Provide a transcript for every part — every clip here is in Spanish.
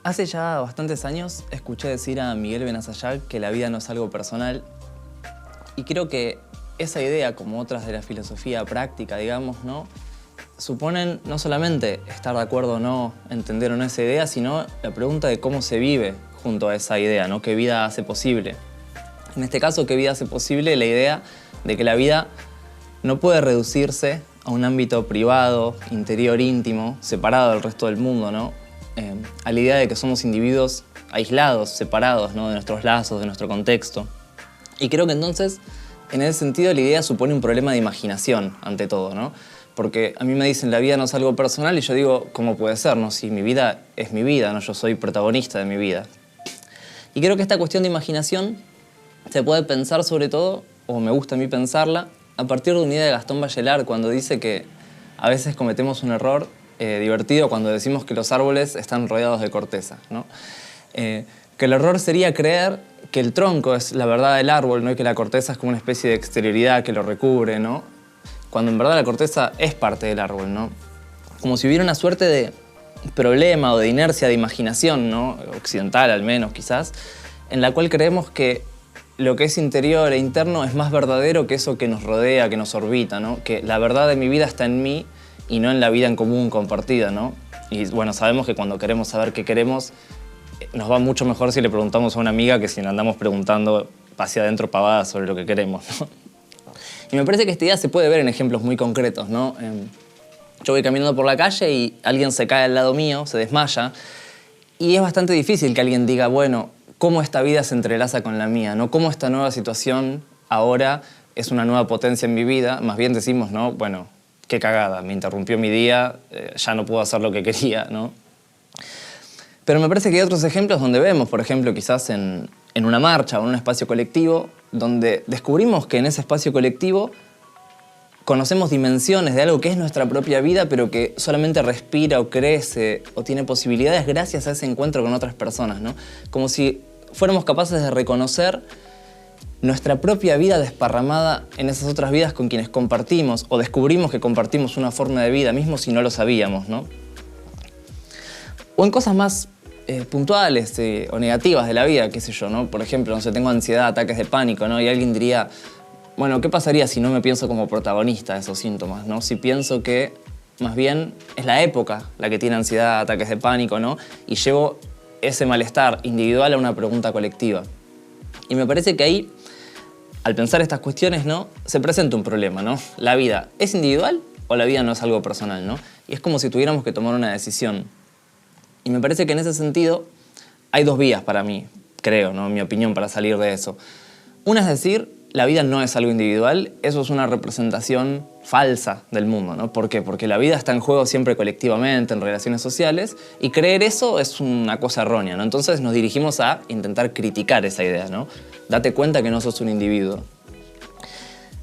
Hace ya bastantes años escuché decir a Miguel Benassayag que la vida no es algo personal y creo que esa idea, como otras de la filosofía práctica, digamos, ¿no? Suponen no solamente estar de acuerdo o no, entender o no esa idea, sino la pregunta de cómo se vive junto a esa idea, ¿no? ¿Qué vida hace posible? En este caso, ¿qué vida hace posible? La idea de que la vida no puede reducirse a un ámbito privado, interior, íntimo, separado del resto del mundo, ¿no? A la idea de que somos individuos aislados, separados, ¿no? De nuestros lazos, de nuestro contexto. Y creo que entonces, en ese sentido, la idea supone un problema de imaginación, ante todo, ¿no? Porque a mí me dicen, la vida no es algo personal, y yo digo, ¿cómo puede ser, no? Si mi vida es mi vida, ¿no? Yo soy protagonista de mi vida. Y creo que esta cuestión de imaginación se puede pensar sobre todo, o me gusta a mí pensarla, a partir de una idea de Gastón Bachelard, cuando dice que a veces cometemos un error divertido cuando decimos que los árboles están rodeados de corteza, ¿no? Que el error sería creer que el tronco es la verdad del árbol, ¿no? Y que la corteza es como una especie de exterioridad que lo recubre, ¿no? Cuando en verdad la corteza es parte del árbol, ¿no? Como si hubiera una suerte de problema o de inercia de imaginación, ¿no? Occidental al menos, quizás, en la cual creemos que lo que es interior e interno es más verdadero que eso que nos rodea, que nos orbita, ¿no? Que la verdad de mi vida está en mí y no en la vida en común compartida, ¿no? Y bueno, sabemos que cuando queremos saber qué queremos, nos va mucho mejor si le preguntamos a una amiga que si le andamos preguntando hacia adentro pavadas sobre lo que queremos, ¿no? Y me parece que esta idea se puede ver en ejemplos muy concretos, ¿no? Yo voy caminando por la calle y alguien se cae al lado mío, se desmaya, y es bastante difícil que alguien diga, bueno, ¿cómo esta vida se entrelaza con la mía, ¿no? ¿Cómo esta nueva situación ahora es una nueva potencia en mi vida? Más bien decimos, ¿no? Bueno, qué cagada, me interrumpió mi día, ya no puedo hacer lo que quería, ¿no? Pero me parece que hay otros ejemplos donde vemos, por ejemplo, quizás en una marcha o en un espacio colectivo, donde descubrimos que en ese espacio colectivo conocemos dimensiones de algo que es nuestra propia vida, pero que solamente respira o crece o tiene posibilidades gracias a ese encuentro con otras personas, ¿no? Como si fuéramos capaces de reconocer nuestra propia vida desparramada en esas otras vidas con quienes compartimos, o descubrimos que compartimos una forma de vida, mismo si no lo sabíamos, ¿no? O en cosas más puntuales o negativas de la vida, qué sé yo, ¿no? Por ejemplo, no sé, tengo ansiedad, ataques de pánico, ¿no? Y alguien diría, bueno, ¿qué pasaría si no me pienso como protagonista de esos síntomas, ¿no? Si pienso que más bien es la época la que tiene ansiedad, ataques de pánico, ¿no? Y llevo ese malestar individual a una pregunta colectiva. Y me parece que ahí, al pensar estas cuestiones, ¿no? Se presenta un problema, ¿no? ¿La vida es individual o la vida no es algo personal, ¿no? Y es como si tuviéramos que tomar una decisión. Y me parece que en ese sentido hay dos vías para mí, creo, ¿no? En mi opinión, para salir de eso. Una es decir, la vida no es algo individual, eso es una representación falsa del mundo, ¿no? ¿Por qué? Porque la vida está en juego siempre colectivamente, en relaciones sociales, y creer eso es una cosa errónea, ¿no? Entonces nos dirigimos a intentar criticar esa idea, ¿no? Date cuenta que no sos un individuo.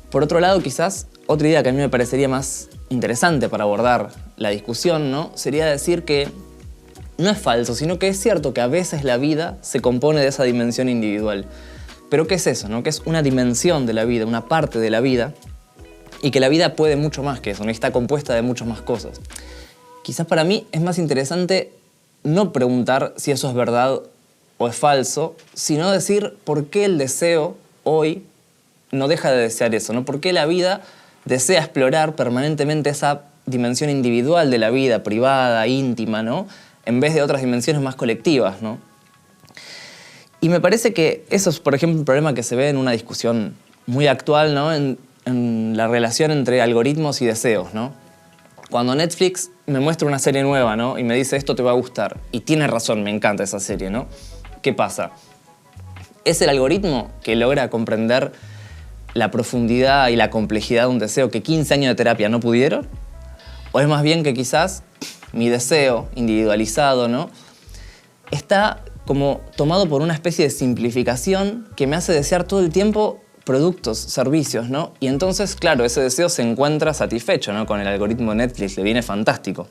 Por otro lado, quizás, otra idea que a mí me parecería más interesante para abordar la discusión, ¿no? Sería decir que no es falso, sino que es cierto que a veces la vida se compone de esa dimensión individual. Pero ¿qué es eso, no? Que es una dimensión de la vida, una parte de la vida, y que la vida puede mucho más que eso, ¿no? Y está compuesta de muchas más cosas. Quizás para mí es más interesante no preguntar si eso es verdad o es falso, sino decir por qué el deseo hoy no deja de desear eso, ¿no? ¿Por qué la vida desea explorar permanentemente esa dimensión individual de la vida, privada, íntima, ¿no? En vez de otras dimensiones más colectivas, ¿no? Y me parece que eso es, por ejemplo, un problema que se ve en una discusión muy actual, ¿no? En la relación entre algoritmos y deseos, ¿no? Cuando Netflix me muestra una serie nueva, ¿no? Y me dice, esto te va a gustar. Y tiene razón, me encanta esa serie, ¿no? ¿Qué pasa? ¿Es el algoritmo que logra comprender la profundidad y la complejidad de un deseo que 15 años de terapia no pudieron? ¿O es más bien que quizás mi deseo individualizado, ¿no? Está como tomado por una especie de simplificación que me hace desear todo el tiempo productos, servicios, ¿no? Y entonces, claro, ese deseo se encuentra satisfecho, ¿no? Con el algoritmo de Netflix, le viene fantástico.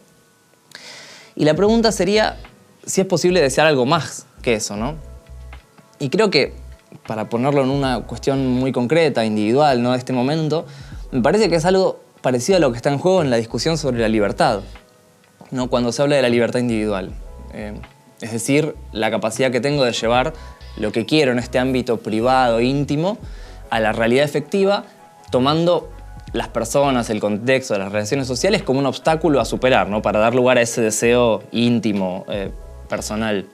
Y la pregunta sería si es posible desear algo más que eso, ¿no? Y creo que, para ponerlo en una cuestión muy concreta, individual, ¿no? De este momento, me parece que es algo parecido a lo que está en juego en la discusión sobre la libertad, ¿no? Cuando se habla de la libertad individual. es decir, la capacidad que tengo de llevar lo que quiero en este ámbito privado, íntimo, a la realidad efectiva, tomando las personas, el contexto de las relaciones sociales como un obstáculo a superar, ¿no? Para dar lugar a ese deseo íntimo, personal.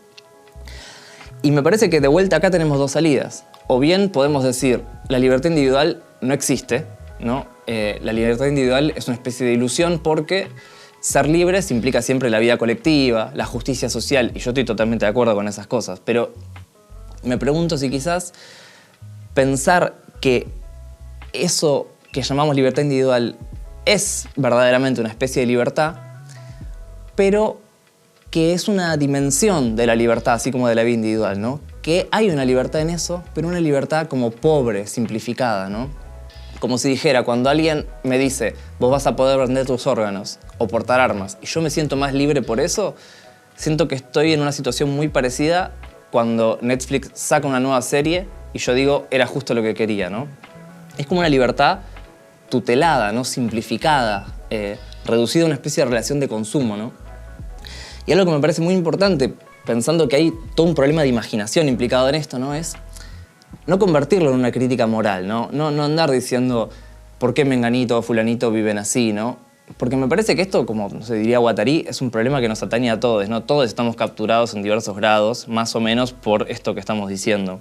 Y me parece que de vuelta acá tenemos dos salidas. O bien podemos decir, la libertad individual no existe, ¿no? La libertad individual es una especie de ilusión porque ser libres implica siempre la vida colectiva, la justicia social, y yo estoy totalmente de acuerdo con esas cosas, pero me pregunto si quizás pensar que eso que llamamos libertad individual es verdaderamente una especie de libertad, pero que es una dimensión de la libertad, así como de la vida individual, ¿no? Que hay una libertad en eso, pero una libertad como pobre, simplificada, ¿no? Como si dijera, cuando alguien me dice, vos vas a poder vender tus órganos o portar armas, y yo me siento más libre por eso, siento que estoy en una situación muy parecida cuando Netflix saca una nueva serie y yo digo, era justo lo que quería, ¿no? Es como una libertad tutelada, ¿no? Simplificada, reducida a una especie de relación de consumo, ¿no? Y algo que me parece muy importante, pensando que hay todo un problema de imaginación implicado en esto, ¿no? Es no convertirlo en una crítica moral, ¿no? No andar diciendo por qué menganito o fulanito viven así, ¿no? Porque me parece que esto, como se diría Guattari, es un problema que nos atañe a todos, ¿no? Todos estamos capturados en diversos grados, más o menos por esto que estamos diciendo.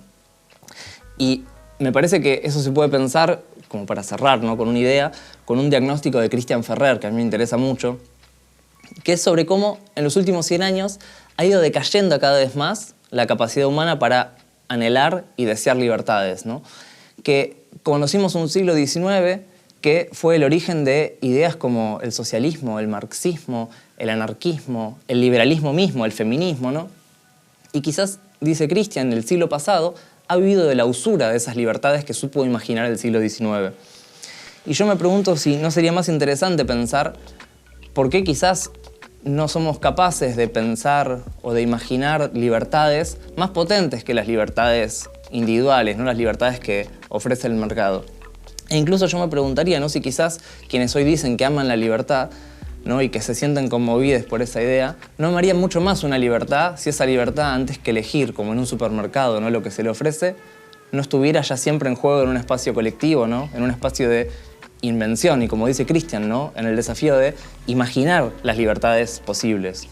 Y me parece que eso se puede pensar, como para cerrar, ¿no? Con una idea, con un diagnóstico de Christian Ferrer, que a mí me interesa mucho, que es sobre cómo en los últimos 100 años ha ido decayendo cada vez más la capacidad humana para anhelar y desear libertades, ¿no? Que conocimos un siglo XIX que fue el origen de ideas como el socialismo, el marxismo, el anarquismo, el liberalismo mismo, el feminismo, ¿no? Y quizás, dice Christian, el siglo pasado ha vivido de la usura de esas libertades que supo imaginar el siglo XIX. Y yo me pregunto si no sería más interesante pensar por qué quizás no somos capaces de pensar o de imaginar libertades más potentes que las libertades individuales, ¿no? Las libertades que ofrece el mercado. E incluso yo me preguntaría, ¿no? Si quizás quienes hoy dicen que aman la libertad, ¿no? Y que se sienten conmovidos por esa idea, no amarían mucho más una libertad si esa libertad, antes que elegir, como en un supermercado, ¿no? Lo que se le ofrece, no estuviera ya siempre en juego en un espacio colectivo, ¿no? En un espacio de invención y, como dice Christian, ¿no? En el desafío de imaginar las libertades posibles.